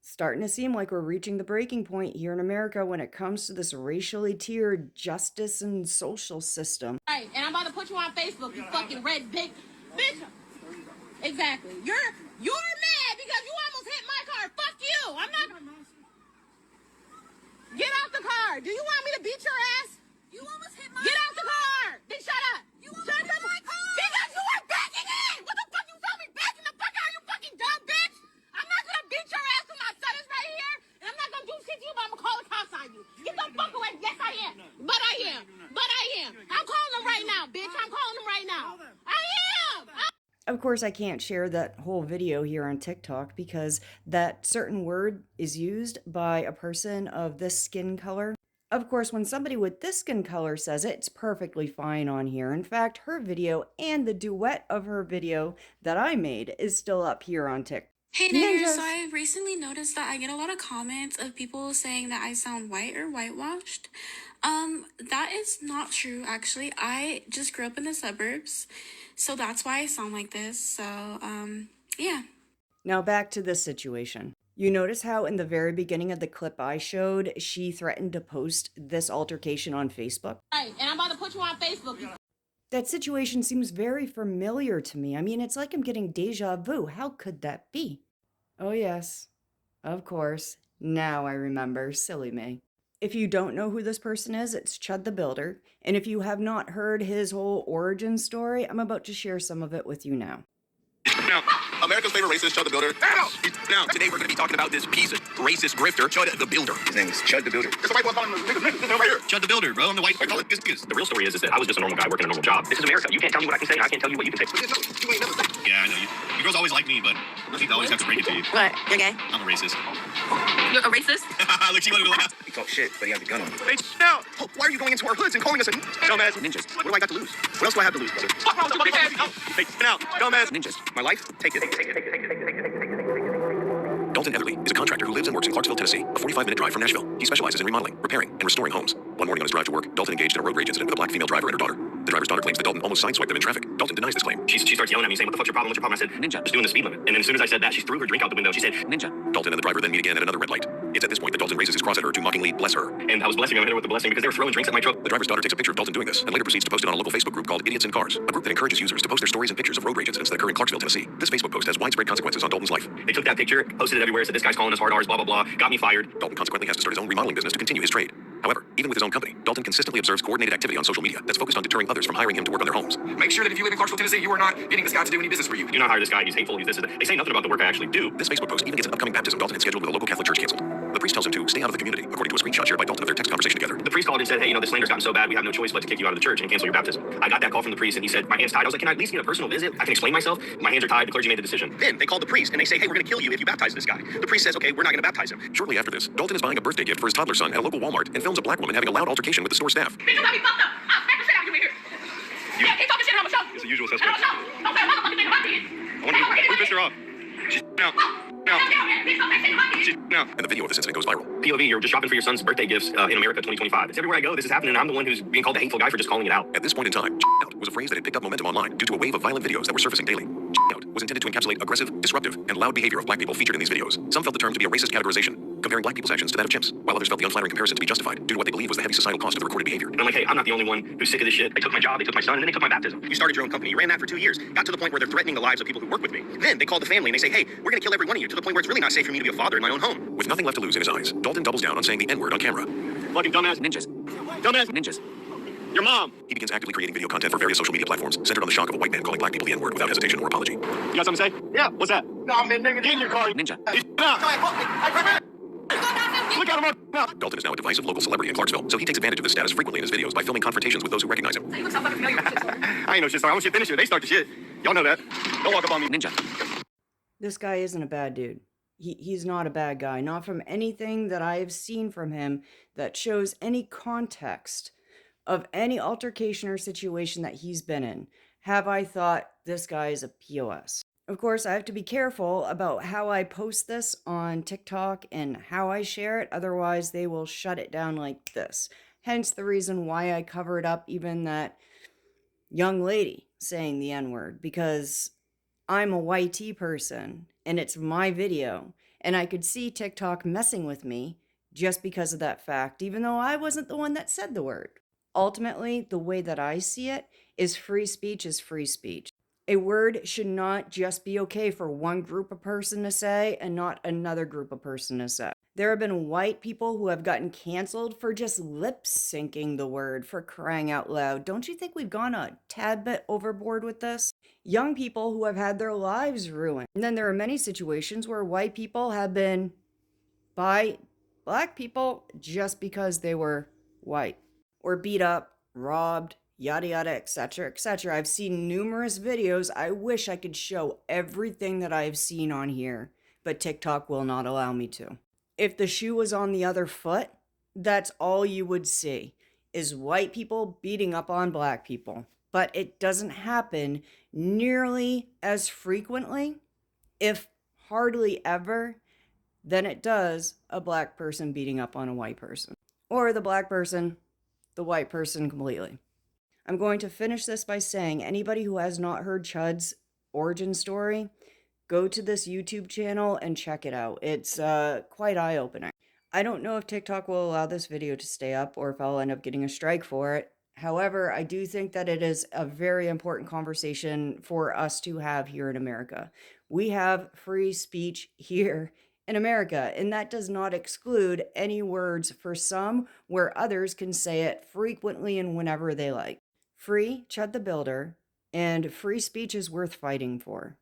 Starting to seem like we're reaching the breaking point here in America when it comes to this racially tiered justice and social system. Right, and I'm about to put you on Facebook, you fucking red dick bitch. Exactly. You're mad because you almost hit my car. Fuck you. I'm not. Get out the car. Do you want me to beat your ass? You almost hit my car. Get out the car. Then shut up. You almost hit my car. Because you were backing in. What the fuck you tell me backing the fuck out? You fucking dumb bitch. I'm not gonna beat your ass when my son is right here, and I'm not gonna do shit to you, but I'm gonna call the cops on you. Get the fuck away. Yes, I am. But I am. I'm calling them right now, bitch. I'm calling them right now. I am. Of course, I can't share that whole video here on TikTok because that certain word is used by a person of this skin color. Of course, when somebody with this skin color says it, it's perfectly fine on here. In fact, her video and the duet of her video that I made is still up here on TikTok. Hey there, so I recently noticed that I get a lot of comments of people saying that I sound white or whitewashed. That is not true, actually. I just grew up in the suburbs, so that's why I sound like this. So, yeah. Now back to this situation. You notice how in the very beginning of the clip I showed, she threatened to post this altercation on Facebook? Right, and I'm about to put you on Facebook. That situation seems very familiar to me. I mean, it's like I'm getting deja vu. How could that be? Oh yes, of course. Now I remember. Silly me. If you don't know who this person is, it's Chud the Builder. And if you have not heard his whole origin story, I'm about to share some of it with you now. Now, America's favorite racist, Chud the Builder. Now, today we're going to be talking about this piece of racist grifter, Chud the Builder. His name is Chud the Builder. It's the white boy calling him right here. Chud the Builder, bro. I'm the white boy calling him this. The real story is that I was just a normal guy working a normal job. This is America. You can't tell me what I can say, and I can't tell you what you can say. Yeah, I know. You girls always like me, but you always have to break it to you. What? You're gay? I'm a racist. You're a racist? Look, she wanted to laugh. He talked shit, but he had the gun on him. Hey, now, why are you going into our hoods and calling us a dumbass ninjas? What do I got to lose? What else do I have to lose, brother? Hey, now, dumbass ninjas. My life? Take it. Dalton Everly is a contractor who lives and works in Clarksville, Tennessee, a 45-minute drive from Nashville. He specializes in remodeling, repairing, and restoring homes. One morning on his drive to work, Dalton engaged in a road rage incident with a black female driver and her daughter. The driver's daughter claims that Dalton almost sideswiped them in traffic. Dalton denies this claim. She starts yelling at me, saying, "What the fuck's your problem? What's your problem?" I said, "Ninja, just doing the speed limit." And then as soon as I said that, she threw her drink out the window. She said, "Ninja." Dalton and the driver then meet again at another red light. It's at this point that Dalton raises his cross at her to mockingly bless her. And I was blessing her, I hit her with the blessing because they were throwing drinks at my truck. The driver's daughter takes a picture of Dalton doing this and later proceeds to post it on a local Facebook group called Idiots in Cars, a group that encourages users to post their stories and pictures of road rage incidents that occur in Clarksville, Tennessee. This Facebook post has widespread consequences on Dalton's life. They took that picture, posted it everywhere, said this guy's calling us hard R's, blah, blah, blah, got me fired. Dalton consequently has to start his own remodeling business to continue his trade. However, even with his own company, Dalton consistently observes coordinated activity on social media that's focused on deterring others from hiring him to work on their homes. Make sure that if you live in Clarksville, Tennessee, you are not getting this guy to do any business for you. Do not hire this guy, he's hateful, he's this, they say nothing about the work I actually do. This Facebook post even gets an upcoming baptism Dalton had scheduled with a local Catholic church canceled. The priest tells him to stay out of the community, according to a screenshot shared by Dalton of their text conversation together. The priest called and said, "Hey, this slander's gotten so bad, we have no choice but to kick you out of the church and cancel your baptism." I got that call from the priest and he said, "My hands tied." I was like, "Can I at least get a personal visit? I can explain myself. My hands are tied. The clergy made the decision." Then they called the priest and they say, "Hey, we're going to kill you if you baptize this guy." The priest says, "Okay, we're not going to baptize him." Shortly after this, Dalton is buying a birthday gift for his toddler son at a local Walmart and films a black woman having a loud altercation with the store staff. Bitch, you got me fucked up. I'll smack the shit out of you here. Yeah, keep talking shit and I'm gonna show you. It's the usual And suspect. I'm gonna show you. Don't say a motherfucking thing about this. I wonder who pissed her off. She's out. And the video of this incident goes viral. POV, you're just shopping for your son's birthday gifts in America 2025. It's everywhere I go. This is happening, and I'm the one who's being called the hateful guy for just calling it out. At this point in time, out was a phrase that had picked up momentum online due to a wave of violent videos that were surfacing daily. Out was intended to encapsulate aggressive, disruptive, and loud behavior of black people featured in these videos. Some felt the term to be a racist categorization, comparing black people's actions to that of chimps, while others felt the unflattering comparison to be justified due to what they believe was the heavy societal cost of the recorded behavior. And I'm like, hey, I'm not the only one who's sick of this shit. They took my job, they took my son, and then they took my baptism. You started your own company, you ran that for 2 years, got to the point where they're threatening the lives of people who work with me. Then they called the family and they say, hey, we're gonna kill every one of you, to the point where it's really not safe for me to be a father in my own home. With nothing left to lose in his eyes, Dalton doubles down on saying the N-word on camera. Fucking dumbass ninjas. Dumbass ninjas. Your mom. He begins actively creating video content for various social media platforms, centered on the shock of a white man calling black people the N-word without hesitation or apology. You got something to say? Yeah, what's that? No, I'm nigga. Get in your car, ninja. Look at him now. Dalton is now a divisive local celebrity in Clarksville, so he takes advantage of this status frequently in his videos by filming confrontations with those who recognize him. You look so fucking familiar with shit story. I ain't no shit star. I'm a shit finisher. They start the shit. Y'all know that. Don't walk up on me, ninja. This guy isn't a bad dude. He's not a bad guy. Not from anything that I have seen from him that shows any context of any altercation or situation that he's been in. Have I thought this guy is a POS? Of course, I have to be careful about how I post this on TikTok and how I share it. Otherwise, they will shut it down like this. Hence the reason why I covered up even that young lady saying the N-word, because I'm a YT person and it's my video And I could see TikTok messing with me just because of that fact, even though I wasn't the one that said the word. Ultimately, the way that I see it is free speech is free speech. A word should not just be okay for one group of person to say and not another group of person to say. There have been white people who have gotten canceled for just lip syncing the word, for crying out loud. Don't you think we've gone a tad bit overboard with this? Young people who have had their lives ruined. And then there are many situations where white people have been by black people just because they were white, or beat up, robbed, yada yada, etc., etc. I've seen numerous videos. I wish I could show everything that I've seen on here, but TikTok will not allow me to. If the shoe was on the other foot, that's all you would see is white people beating up on black people. But it doesn't happen nearly as frequently, if hardly ever, than it does a black person beating up on a white person. Or the black person, the white person completely. I'm going to finish this by saying anybody who has not heard Chud's origin story, go to this YouTube channel and check it out. It's quite eye-opening. I don't know if TikTok will allow this video to stay up or if I'll end up getting a strike for it. However, I do think that it is a very important conversation for us to have here in America. We have free speech here in America, and that does not exclude any words for some where others can say it frequently and whenever they like. Free Chud the Builder, and free speech is worth fighting for.